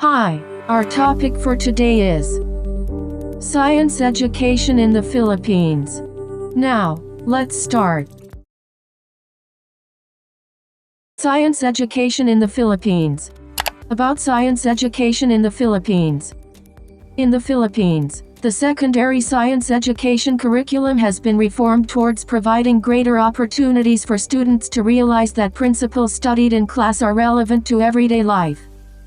Hi, our topic for today is science education in the Philippines. Now, let's start. Science education in the Philippines. About science education in the Philippines. In the Philippines, the secondary science education curriculum has been reformed towards providing greater opportunities for students to realize that principles studied in class are relevant to everyday life.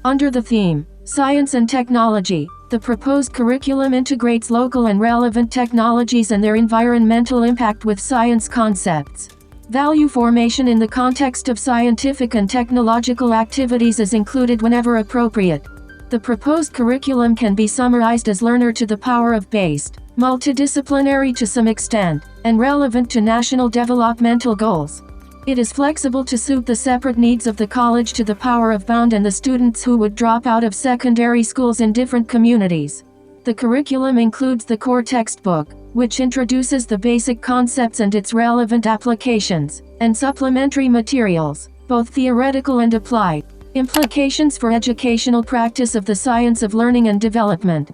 Under the theme, Science and Technology, the proposed curriculum integrates local and relevant technologies and their environmental impact with science concepts. Value formation in the context of scientific and technological activities is included whenever appropriate. The proposed curriculum can be summarized as learner to the power of based, multidisciplinary to some extent, and relevant to national developmental goals. It is flexible to suit the separate needs of the college to the power of bound and the students who would drop out of secondary schools in different communities. The curriculum includes the core textbook, which introduces the basic concepts and its relevant applications, and supplementary materials, both theoretical and applied. Implications for educational practice of the science of learning and development.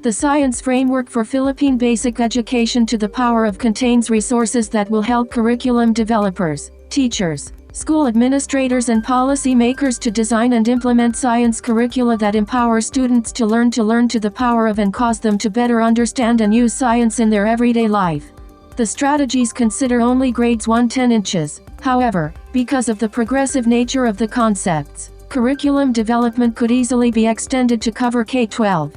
The Science Framework for Philippine Basic Education to the Power of contains resources that will help curriculum developers, teachers, school administrators and policy makers to design and implement science curricula that empower students to learn to the power of and cause them to better understand and use science in their everyday life. The strategies consider only grades 1-10 inches. However, because of the progressive nature of the concepts, curriculum development could easily be extended to cover K-12.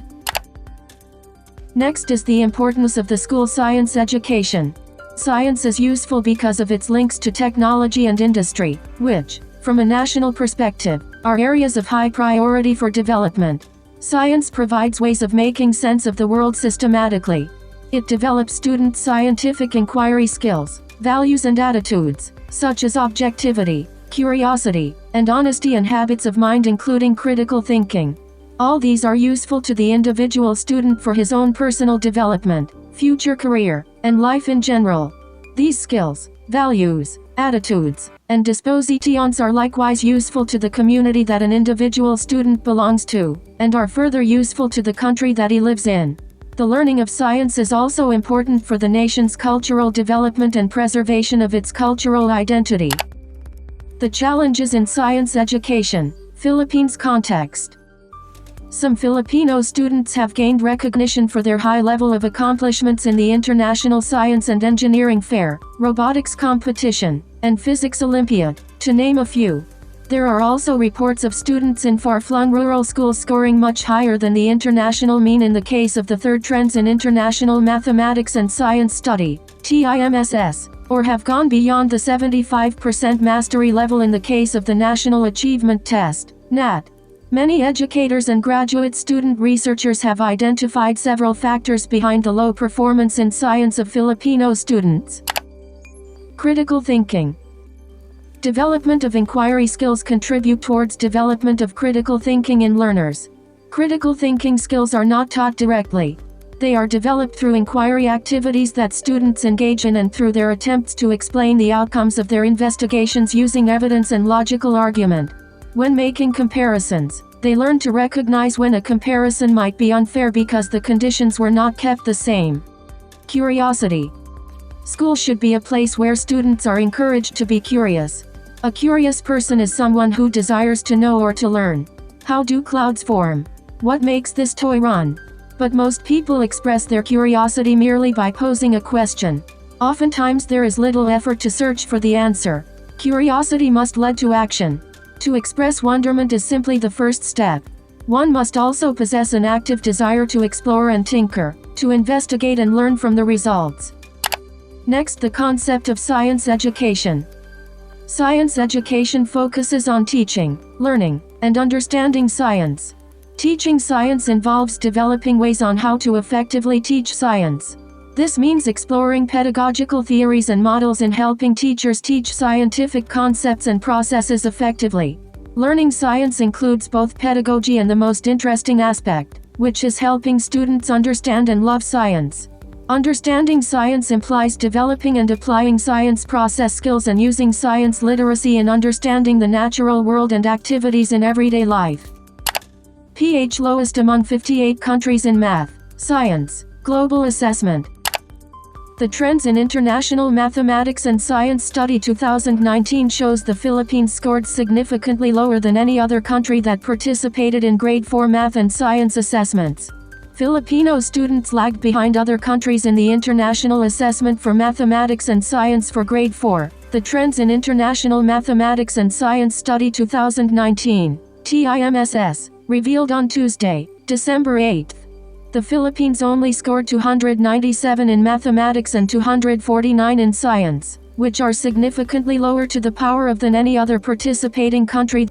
Next is the importance of the school science education. Science is useful because of its links to technology and industry, which, from a national perspective, are areas of high priority for development. Science provides ways of making sense of the world systematically. It develops students' scientific inquiry skills, values and attitudes, such as objectivity, curiosity, and honesty and habits of mind including critical thinking. All these are useful to the individual student for his own personal development, future career, and life in general. These skills, values, attitudes, and dispositions are likewise useful to the community that an individual student belongs to, and are further useful to the country that he lives in. The learning of science is also important for the nation's cultural development and preservation of its cultural identity. The challenges in science education, Philippines context. Some Filipino students have gained recognition for their high level of accomplishments in the International Science and Engineering Fair, Robotics Competition, and Physics Olympiad, to name a few. There are also reports of students in far-flung rural schools scoring much higher than the international mean in the case of the third trends in international mathematics and science study, TIMSS, or have gone beyond the 75% mastery level in the case of the National Achievement Test, NAT. Many educators and graduate student researchers have identified several factors behind the low performance in science of Filipino students. Critical thinking. Development of inquiry skills contribute towards development of critical thinking in learners. Critical thinking skills are not taught directly. They are developed through inquiry activities that students engage in and through their attempts to explain the outcomes of their investigations using evidence and logical argument. When making comparisons, they learn to recognize when a comparison might be unfair because the conditions were not kept the same. Curiosity. School should be a place where students are encouraged to be curious. A curious person is someone who desires to know or to learn. How do clouds form? What makes this toy run? But most people express their curiosity merely by posing a question. Oftentimes there is little effort to search for the answer. Curiosity must lead to action. To express wonderment is simply the first step. One must also possess an active desire to explore and tinker, to investigate and learn from the results. Next, the concept of science education. Science education focuses on teaching, learning, and understanding science. Teaching science involves developing ways on how to effectively teach science. This means exploring pedagogical theories and models in helping teachers teach scientific concepts and processes effectively. Learning science includes both pedagogy and the most interesting aspect, which is helping students understand and love science. Understanding science implies developing and applying science process skills and using science literacy in understanding the natural world and activities in everyday life. pH lowest among 58 countries in math, science, global assessment. The Trends in International Mathematics and Science Study 2019 shows the Philippines scored significantly lower than any other country that participated in Grade 4 math and science assessments. Filipino students lagged behind other countries in the International Assessment for Mathematics and Science for Grade 4. The Trends in International Mathematics and Science Study 2019, TIMSS, revealed on Tuesday, December 8. The Philippines only scored 297 in mathematics and 249 in science, which are significantly lower to the power of than any other participating country.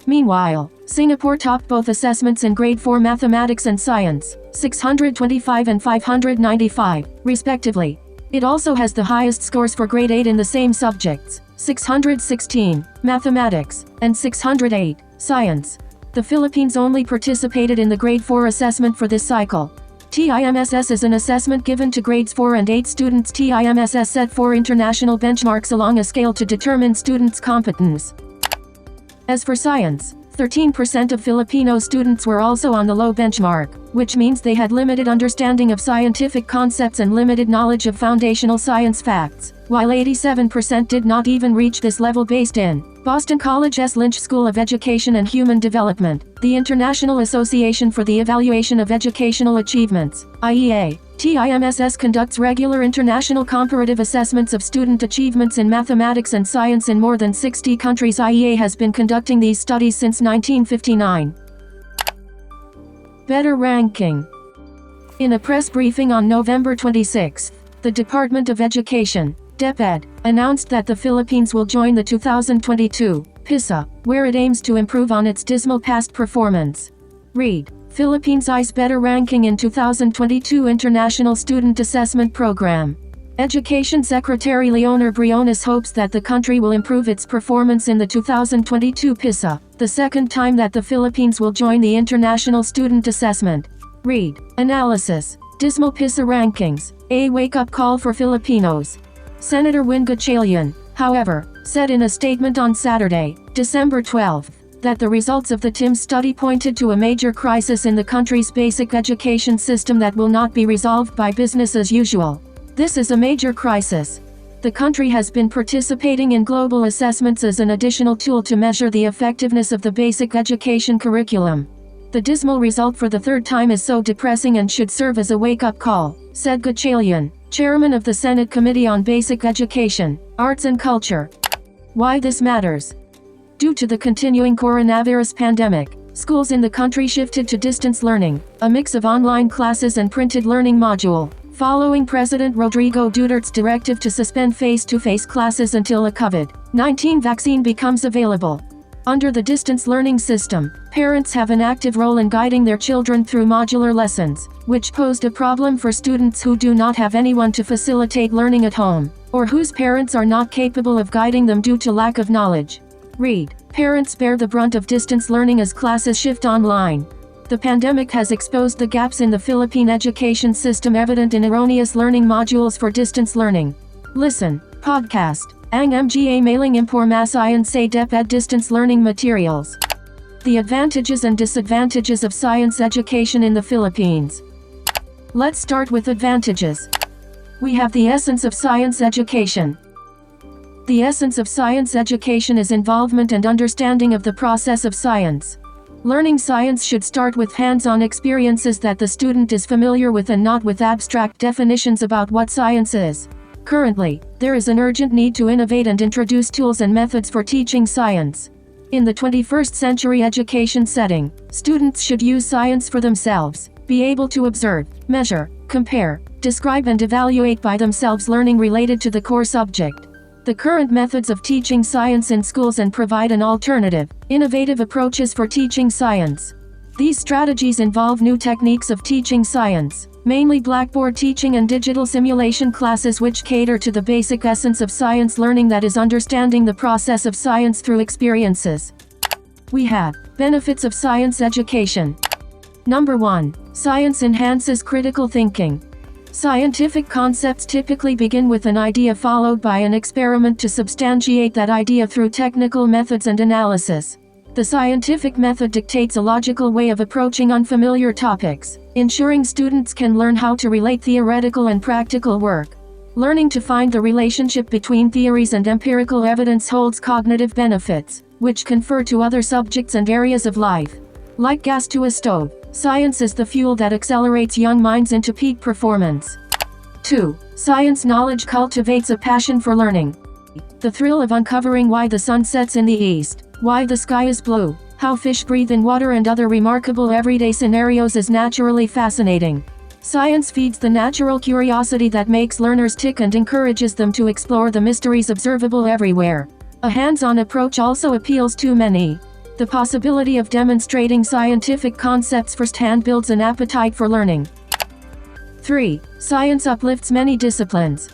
Meanwhile, Singapore topped both assessments in Grade 4 mathematics and science, 625 and 595, respectively. It also has the highest scores for Grade 8 in the same subjects, 616, mathematics, and 608, science. The Philippines only participated in the Grade 4 assessment for this cycle. TIMSS is an assessment given to grades 4 and 8 students. TIMSS set 4 international benchmarks along a scale to determine students' competence. As for science, 13% of Filipino students were also on the low benchmark, which means they had limited understanding of scientific concepts and limited knowledge of foundational science facts, while 87% did not even reach this level based in Boston College's Lynch School of Education and Human Development, the International Association for the Evaluation of Educational Achievements, IEA. TIMSS conducts regular international comparative assessments of student achievements in mathematics and science in more than 60 countries. IEA has been conducting these studies since 1959. Better ranking. In a press briefing on November 26, the Department of Education, DepEd, announced that the Philippines will join the 2022 PISA, where it aims to improve on its dismal past performance. Read, Philippines eyes better ranking in 2022 International Student Assessment Program. Education Secretary Leonor Briones hopes that the country will improve its performance in the 2022 PISA, the second time that the Philippines will join the International Student Assessment. Read, Analysis, Dismal PISA Rankings, a wake-up call for Filipinos. Senator Win Gatchalian, however, said in a statement on Saturday, December 12, that the results of the TIMSS study pointed to a major crisis in the country's basic education system that will not be resolved by business as usual. This is a major crisis. The country has been participating in global assessments as an additional tool to measure the effectiveness of the basic education curriculum. The dismal result for the third time is so depressing and should serve as a wake-up call, said Gatchalian, chairman of the Senate Committee on Basic Education, Arts and Culture. Why this matters? Due to the continuing coronavirus pandemic, schools in the country shifted to distance learning, a mix of online classes and printed learning module, following President Rodrigo Duterte's directive to suspend face-to-face classes until a COVID-19 vaccine becomes available. Under the distance learning system, parents have an active role in guiding their children through modular lessons, which posed a problem for students who do not have anyone to facilitate learning at home, or whose parents are not capable of guiding them due to lack of knowledge. Read, Parents bear the brunt of distance learning as classes shift online. The pandemic has exposed the gaps in the Philippine education system evident in erroneous learning modules for distance learning. Listen, podcast, ang mga mailing impormasyon sa DepEd distance learning materials. The advantages and disadvantages of science education in the Philippines. Let's start with advantages. We have the essence of science education. The essence of science education is involvement and understanding of the process of science. Learning science should start with hands-on experiences that the student is familiar with and not with abstract definitions about what science is. Currently, there is an urgent need to innovate and introduce tools and methods for teaching science. In the 21st century education setting, students should use science for themselves, be able to observe, measure, compare, describe and evaluate by themselves learning related to the core subject. The current methods of teaching science in schools and provide an alternative, innovative approaches for teaching science. These strategies involve new techniques of teaching science, mainly blackboard teaching and digital simulation classes which cater to the basic essence of science learning, that is understanding the process of science through experiences. We have benefits of science education. Number 1. Science enhances critical thinking. Scientific concepts typically begin with an idea followed by an experiment to substantiate that idea through technical methods and analysis. The scientific method dictates a logical way of approaching unfamiliar topics, ensuring students can learn how to relate theoretical and practical work. Learning to find the relationship between theories and empirical evidence holds cognitive benefits, which confer to other subjects and areas of life. Like gas to a stove, science is the fuel that accelerates young minds into peak performance. 2. Science knowledge cultivates a passion for learning. The thrill of uncovering why the sun sets in the east, why the sky is blue, how fish breathe in water and other remarkable everyday scenarios is naturally fascinating. Science feeds the natural curiosity that makes learners tick and encourages them to explore the mysteries observable everywhere. A hands-on approach also appeals to many. The possibility of demonstrating scientific concepts firsthand builds an appetite for learning. 3. Science uplifts many disciplines.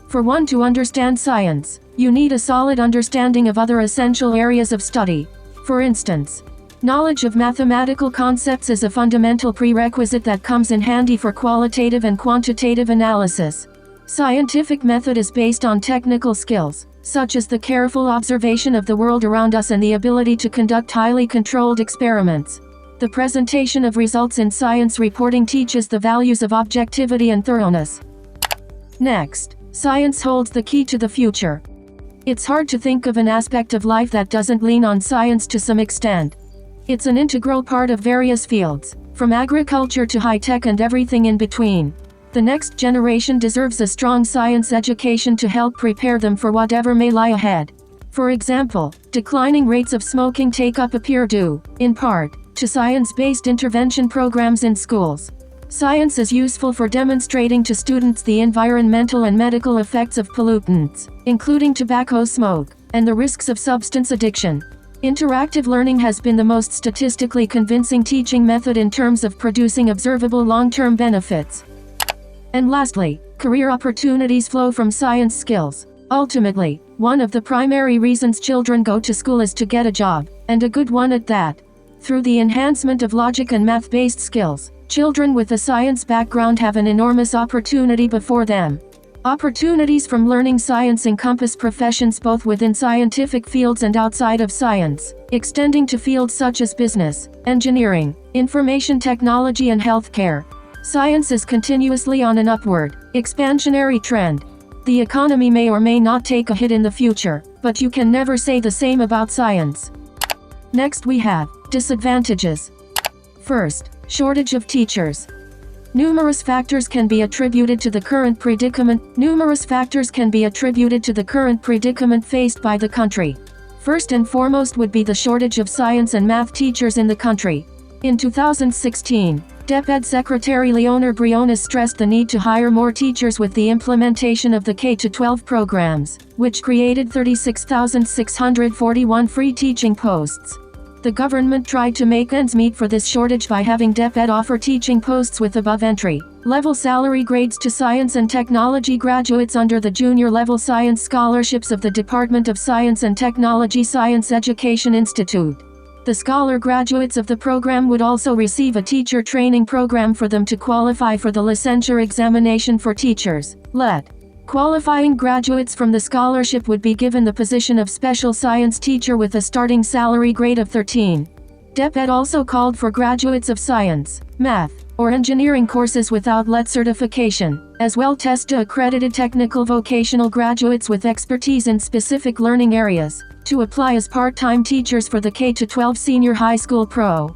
For one to understand science, you need a solid understanding of other essential areas of study. For instance, knowledge of mathematical concepts is a fundamental prerequisite that comes in handy for qualitative and quantitative analysis. Scientific method is based on technical skills, such as the careful observation of the world around us and the ability to conduct highly controlled experiments. The presentation of results in science reporting teaches the values of objectivity and thoroughness. Next, science holds the key to the future. It's hard to think of an aspect of life that doesn't lean on science to some extent. It's an integral part of various fields, from agriculture to high-tech and everything in between. The next generation deserves a strong science education to help prepare them for whatever may lie ahead. For example, declining rates of smoking take-up appear due, in part, to science-based intervention programs in schools. Science is useful for demonstrating to students the environmental and medical effects of pollutants, including tobacco smoke, and the risks of substance addiction. Interactive learning has been the most statistically convincing teaching method in terms of producing observable long-term benefits. And lastly, career opportunities flow from science skills. Ultimately, one of the primary reasons children go to school is to get a job, and a good one at that. Through the enhancement of logic and math-based skills, children with a science background have an enormous opportunity before them. Opportunities from learning science encompass professions both within scientific fields and outside of science, extending to fields such as business, engineering, information technology and healthcare. Science is continuously on an upward, expansionary trend. The economy may or may not take a hit in the future, but you can never say the same about science. Next we have disadvantages. First, shortage of teachers. Numerous factors can be attributed to the current predicament faced by the country. First and foremost would be the shortage of science and math teachers in the country. In 2016, DepEd Secretary Leonor Briones stressed the need to hire more teachers with the implementation of the K-12 programs, which created 36,641 free teaching posts. The government tried to make ends meet for this shortage by having DepEd offer teaching posts with above entry-level salary grades to science and technology graduates under the junior-level science scholarships of the Department of Science and Technology Science Education Institute. The scholar graduates of the program would also receive a teacher training program for them to qualify for the licensure examination for teachers, LET. Qualifying graduates from the scholarship would be given the position of special science teacher with a starting salary grade of 13. DepEd also called for graduates of science, math, or engineering courses without LET certification, as well as to accredited technical vocational graduates with expertise in specific learning areas, to apply as part-time teachers for the K-12 senior high school pro.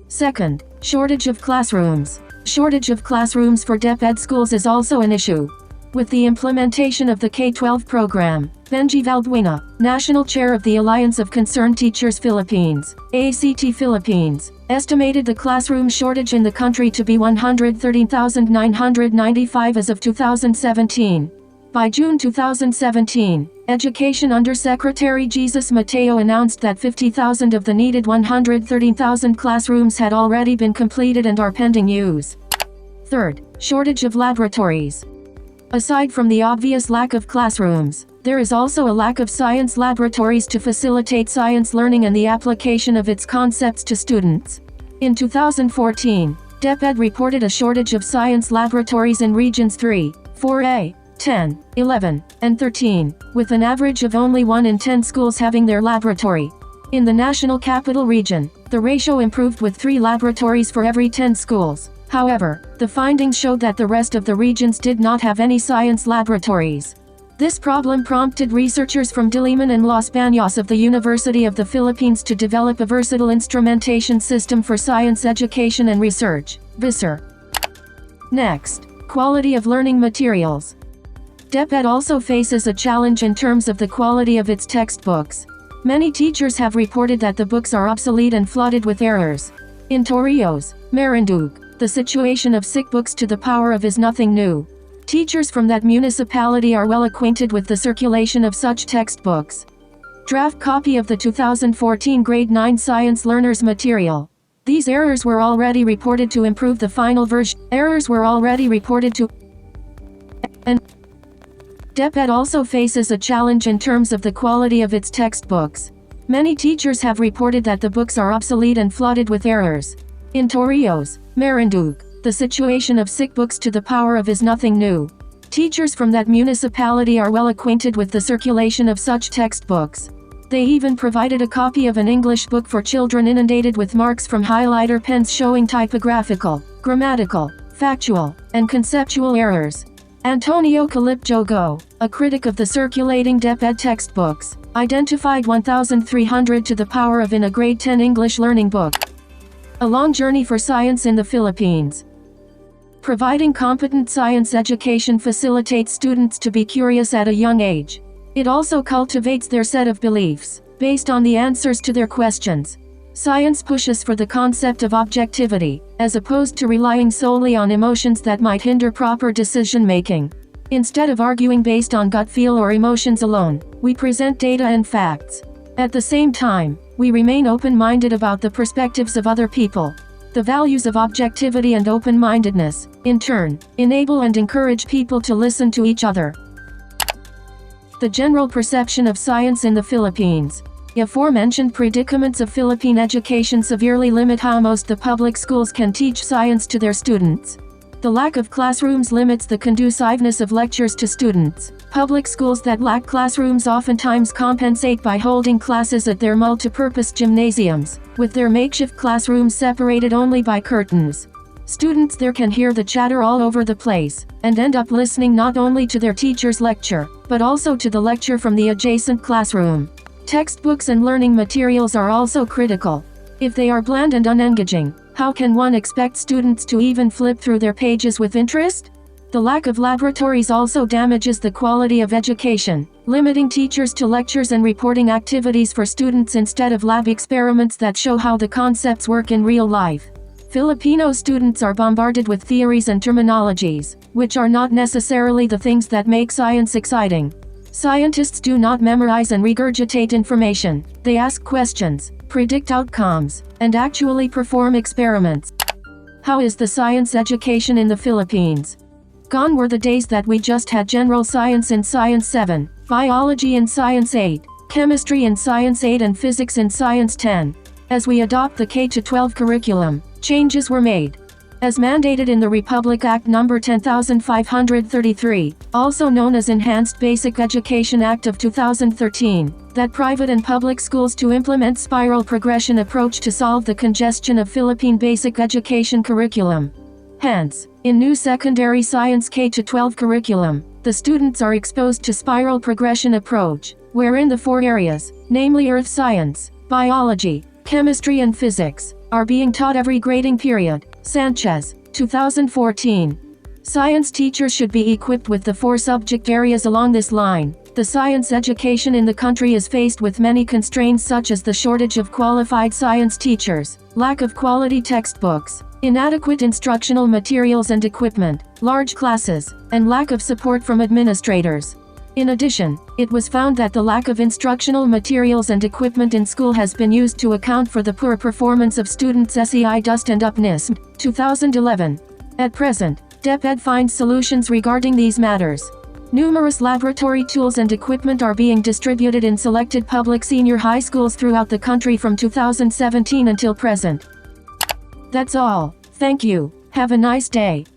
Second, shortage of classrooms. Shortage of classrooms for DepEd schools is also an issue. With the implementation of the K-12 program, Benji Valbuena, National Chair of the Alliance of Concerned Teachers Philippines, ACT Philippines, estimated the classroom shortage in the country to be 113,995 as of 2017. By June 2017, Education Undersecretary Jesus Mateo announced that 50,000 of the needed 113,000 classrooms had already been completed and are pending use. Third, shortage of laboratories. Aside from the obvious lack of classrooms, there is also a lack of science laboratories to facilitate science learning and the application of its concepts to students. In 2014, DepEd reported a shortage of science laboratories in Regions 3, 4A, 10, 11, and 13, with an average of only 1 in 10 schools having their laboratory. In the National Capital Region, the ratio improved with 3 laboratories for every 10 schools. However, the findings showed that the rest of the regions did not have any science laboratories. This problem prompted researchers from Diliman and Los Baños of the University of the Philippines to develop a versatile instrumentation system for science education and research, VISR. Next, quality of learning materials. DepEd also faces a challenge in terms of the quality of its textbooks. Many teachers have reported that the books are obsolete and flooded with errors. In Torrijos, Marinduque, the situation of sick books to the power of is nothing new. Teachers from that municipality are well acquainted with the circulation of such textbooks. Draft copy of the 2014 Grade 9 Science Learners material. These errors were already reported to improve the final version. And DepEd also faces a challenge in terms of the quality of its textbooks. Many teachers have reported that the books are obsolete and flooded with errors. In Torrijos, Marinduque, the situation of sick books to the power of is nothing new. Teachers from that municipality are well acquainted with the circulation of such textbooks. They even provided a copy of an English book for children inundated with marks from highlighter pens showing typographical, grammatical, factual, and conceptual errors. Antonio Calipjogo, a critic of the circulating DepEd textbooks, identified 1,300 to the power of in a grade 10 English learning book. A long journey for science in the Philippines. Providing competent science education facilitates students to be curious at a young age. It also cultivates their set of beliefs, based on the answers to their questions. Science pushes for the concept of objectivity, as opposed to relying solely on emotions that might hinder proper decision-making. Instead of arguing based on gut feel or emotions alone, we present data and facts. At the same time, we remain open-minded about the perspectives of other people. The values of objectivity and open-mindedness, in turn, enable and encourage people to listen to each other. The general perception of science in the Philippines. The aforementioned predicaments of Philippine education severely limit how most the public schools can teach science to their students. The lack of classrooms limits the conduciveness of lectures to students. Public schools that lack classrooms oftentimes compensate by holding classes at their multipurpose gymnasiums, with their makeshift classrooms separated only by curtains. Students there can hear the chatter all over the place, and end up listening not only to their teacher's lecture, but also to the lecture from the adjacent classroom. Textbooks and learning materials are also critical. If they are bland and unengaging, how can one expect students to even flip through their pages with interest? The lack of laboratories also damages the quality of education, limiting teachers to lectures and reporting activities for students instead of lab experiments that show how the concepts work in real life. Filipino students are bombarded with theories and terminologies, which are not necessarily the things that make science exciting. Scientists do not memorize and regurgitate information. They ask questions, predict outcomes, and actually perform experiments. How is the science education in the Philippines? Gone were the days that we just had general science in Science 7, biology in Science 8, chemistry in Science 8 and physics in Science 10. As we adopt the K-12 curriculum, changes were made. As mandated in the Republic Act No. 10,533, also known as Enhanced Basic Education Act of 2013, that private and public schools to implement spiral progression approach to solve the congestion of Philippine basic education curriculum. Hence, in new secondary science K-12 curriculum, the students are exposed to spiral progression approach, wherein the 4 areas, namely earth science, biology, chemistry and physics, are being taught every grading period. Sanchez, 2014. Science teachers should be equipped with the 4 subject areas along this line. The science education in the country is faced with many constraints such as the shortage of qualified science teachers, lack of quality textbooks, inadequate instructional materials and equipment, large classes, and lack of support from administrators. In addition, it was found that the lack of instructional materials and equipment in school has been used to account for the poor performance of students' SEI Dust and Up NISM, 2011. At present, DepEd finds solutions regarding these matters. Numerous laboratory tools and equipment are being distributed in selected public senior high schools throughout the country from 2017 until present. That's all. Thank you. Have a nice day.